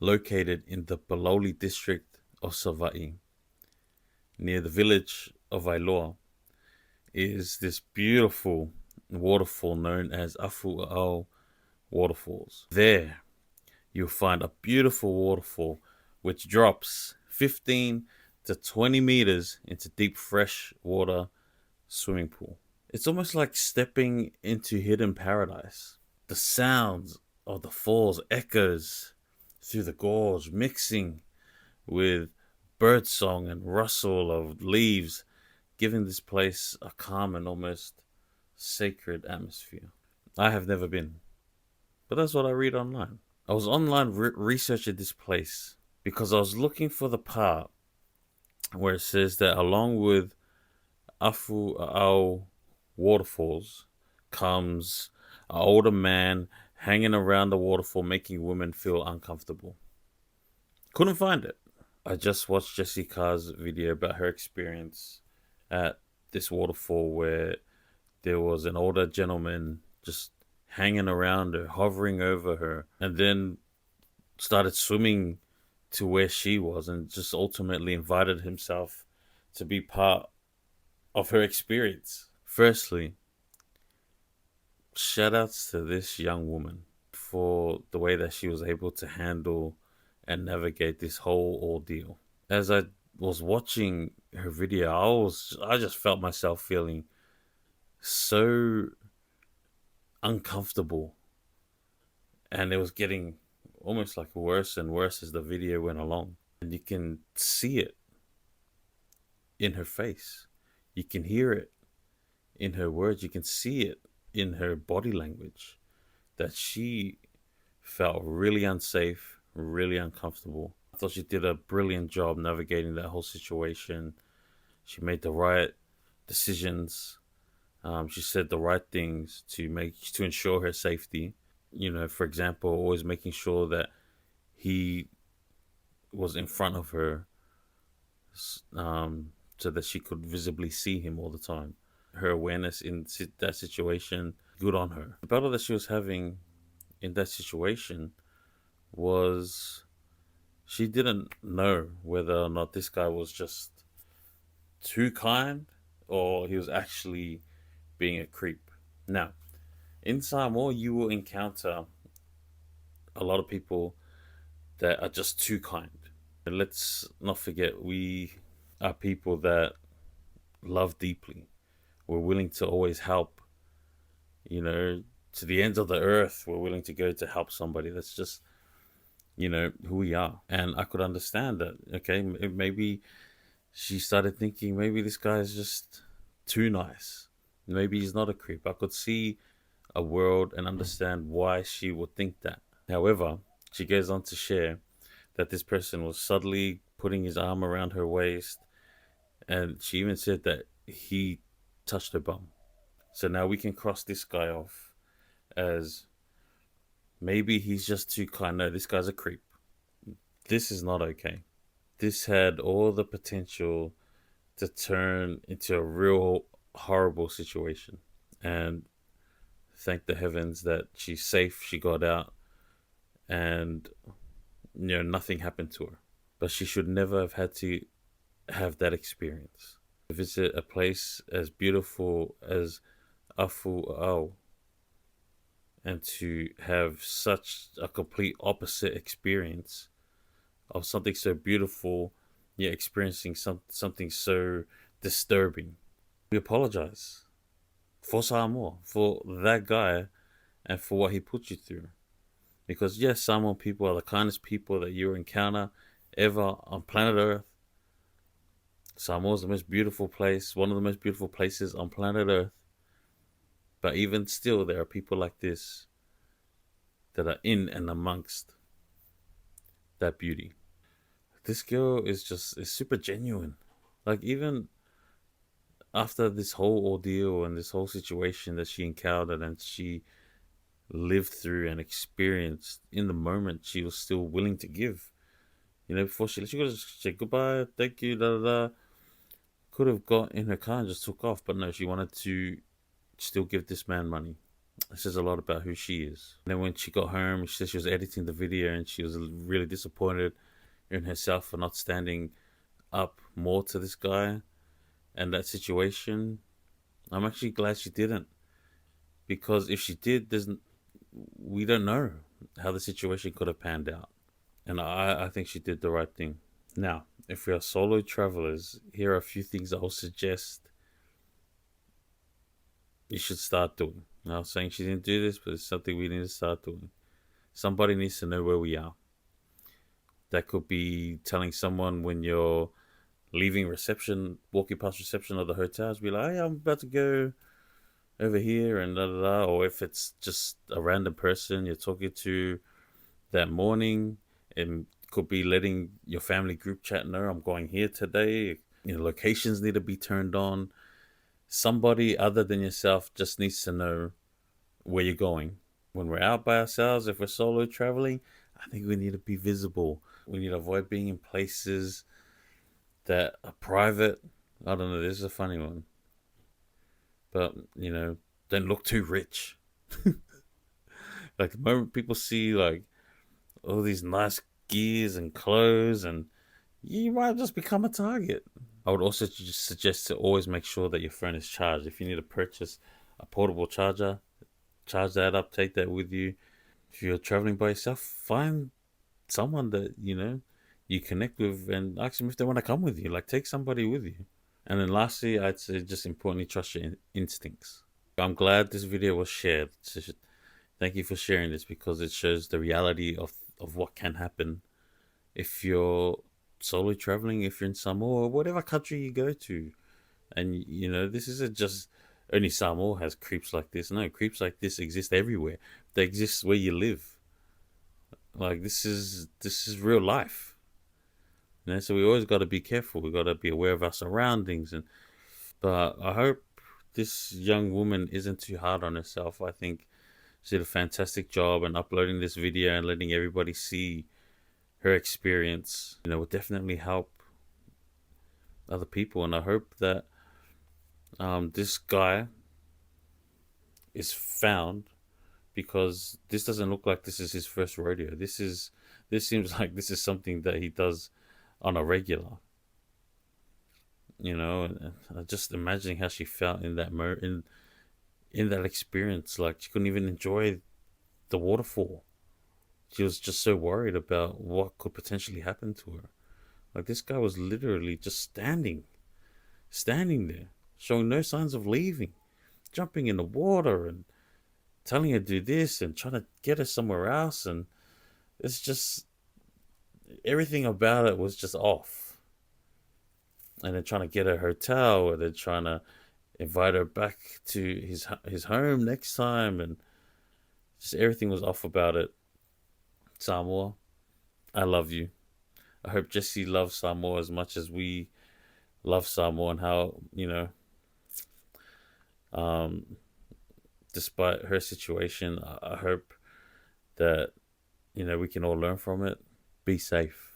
located in the Baloli district of Savaii, near the village of Ailoa, is this beautiful waterfall known as Afu Aau Waterfalls. There, you'll find a beautiful waterfall which drops 15 to 20 meters into deep fresh water swimming pool. It's almost like stepping into hidden paradise. The sounds of the falls echoes through the gorge, mixing with birdsong and rustle of leaves, giving this place a calm and almost sacred atmosphere. I have never been, but that's what I read online. I was online researching this place because I was looking for the part where it says that along with Afu Aau Waterfalls comes an older man hanging around the waterfall making women feel uncomfortable. Couldn't find it. I just watched Jessie Carr's video about her experience at this waterfall where there was an older gentleman just hanging around her, hovering over her, and then started swimming to where she was and just ultimately invited himself to be part of her experience. Firstly, shout outs to this young woman for the way that she was able to handle and navigate this whole ordeal. As I was watching her video, I just felt myself feeling so uncomfortable, and it was getting almost like worse and worse as the video went along. And you can see it in her face, you can hear it in her words, you can see it in her body language, that she felt really unsafe, really uncomfortable. I thought she did a brilliant job navigating that whole situation. She made the right decisions. She said the right things to ensure her safety. You know, for example, always making sure that he was in front of her, so that she could visibly see him all the time. Her awareness in that situation, good on her. The battle that she was having in that situation was she didn't know whether or not this guy was just too kind or he was actually being a creep. Now, in Samoa, you will encounter a lot of people that are just too kind. And let's not forget, we are people that love deeply. We're willing to always help, you know, to the ends of the earth. We're willing to go to help somebody. That's just, you know, who we are. And I could understand that, okay, maybe she started thinking maybe this guy is just too nice. Maybe he's not a creep. I could see a world and understand why she would think that. However, she goes on to share that this person was subtly putting his arm around her waist, and she even said that he touched her bum. So now we can cross this guy off as maybe he's just too kind. No, this guy's a creep. This is not okay. This had all the potential to turn into a real horrible situation. And thank the heavens that she's safe, she got out, and you know, nothing happened to her. But she should never have had to have that experience. To visit a place as beautiful as Afu Aau and to have such a complete opposite experience of something so beautiful, yet experiencing something so disturbing. We apologize for Samoa, for that guy, and for what he put you through. Because yes, Samoan people are the kindest people that you encounter ever on planet Earth. Samoa is the most beautiful place, one of the most beautiful places on planet Earth. But even still, there are people like this that are in and amongst that beauty. This girl is super genuine. Like, even after this whole ordeal and this whole situation that she encountered and she lived through and experienced, in the moment she was still willing to give. You know, before she could have just said goodbye, thank you, da da da. Could have got in her car and just took off, but no, she wanted to still give this man money. It says a lot about who she is. And then when she got home, she said she was editing the video and she was really disappointed in herself for not standing up more to this guy and that situation. I'm actually glad she didn't, because if she did, we don't know how the situation could have panned out. And I think she did the right thing. Now, if we are solo travelers, here are a few things I'll suggest you should start doing. I'm not saying she didn't do this, but it's something we need to start doing. Somebody needs to know where we are. That could be telling someone when you're leaving reception, walking past reception of the hotels, be like, hey, I'm about to go over here and da da da. Or if it's just a random person you're talking to that morning, it could be letting your family group chat know I'm going here today. Locations need to be turned on. Somebody other than yourself just needs to know where you're going. When we're out by ourselves, if we're solo traveling, I think we need to be visible. We need to avoid being in places that are private. I don't know, this is a funny one. But, don't look too rich. Like the moment people see like all these nice gears and clothes, and you might just become a target. I would also just suggest to always make sure that your phone is charged. If you need to purchase a portable charger, charge that up, take that with you. If you're traveling by yourself, find someone that, you connect with and ask them if they want to come with you. Like, take somebody with you. And then lastly, I'd say just importantly, trust your instincts. I'm glad this video was shared. So thank you for sharing this, because it shows the reality of what can happen if you're solo traveling, if you're in Samoa or whatever country you go to. And, this isn't just only Samoa has creeps like this. No, creeps like this exist everywhere. They exist where you live. Like, this is real life. So we always got to be careful. We got to be aware of our surroundings. But I hope this young woman isn't too hard on herself. I think she did a fantastic job in uploading this video and letting everybody see her experience. Will definitely help other people. And I hope that this guy is found, because this doesn't look like this is his first rodeo. This seems like this is something that he does on a regular. And just imagining how she felt in that in that experience. Like, she couldn't even enjoy the waterfall. She was just so worried about what could potentially happen to her. Like, this guy was literally just standing there, showing no signs of leaving, jumping in the water and telling her to do this and trying to get her somewhere else. And it's just, everything about it was just off. And then trying to get her a hotel, and then trying to invite her back to his home next time, and just everything was off about it. Samoa, I love you. I hope Jessie loves Samoa as much as we love Samoa, and how, despite her situation, I hope that, we can all learn from it. Be safe.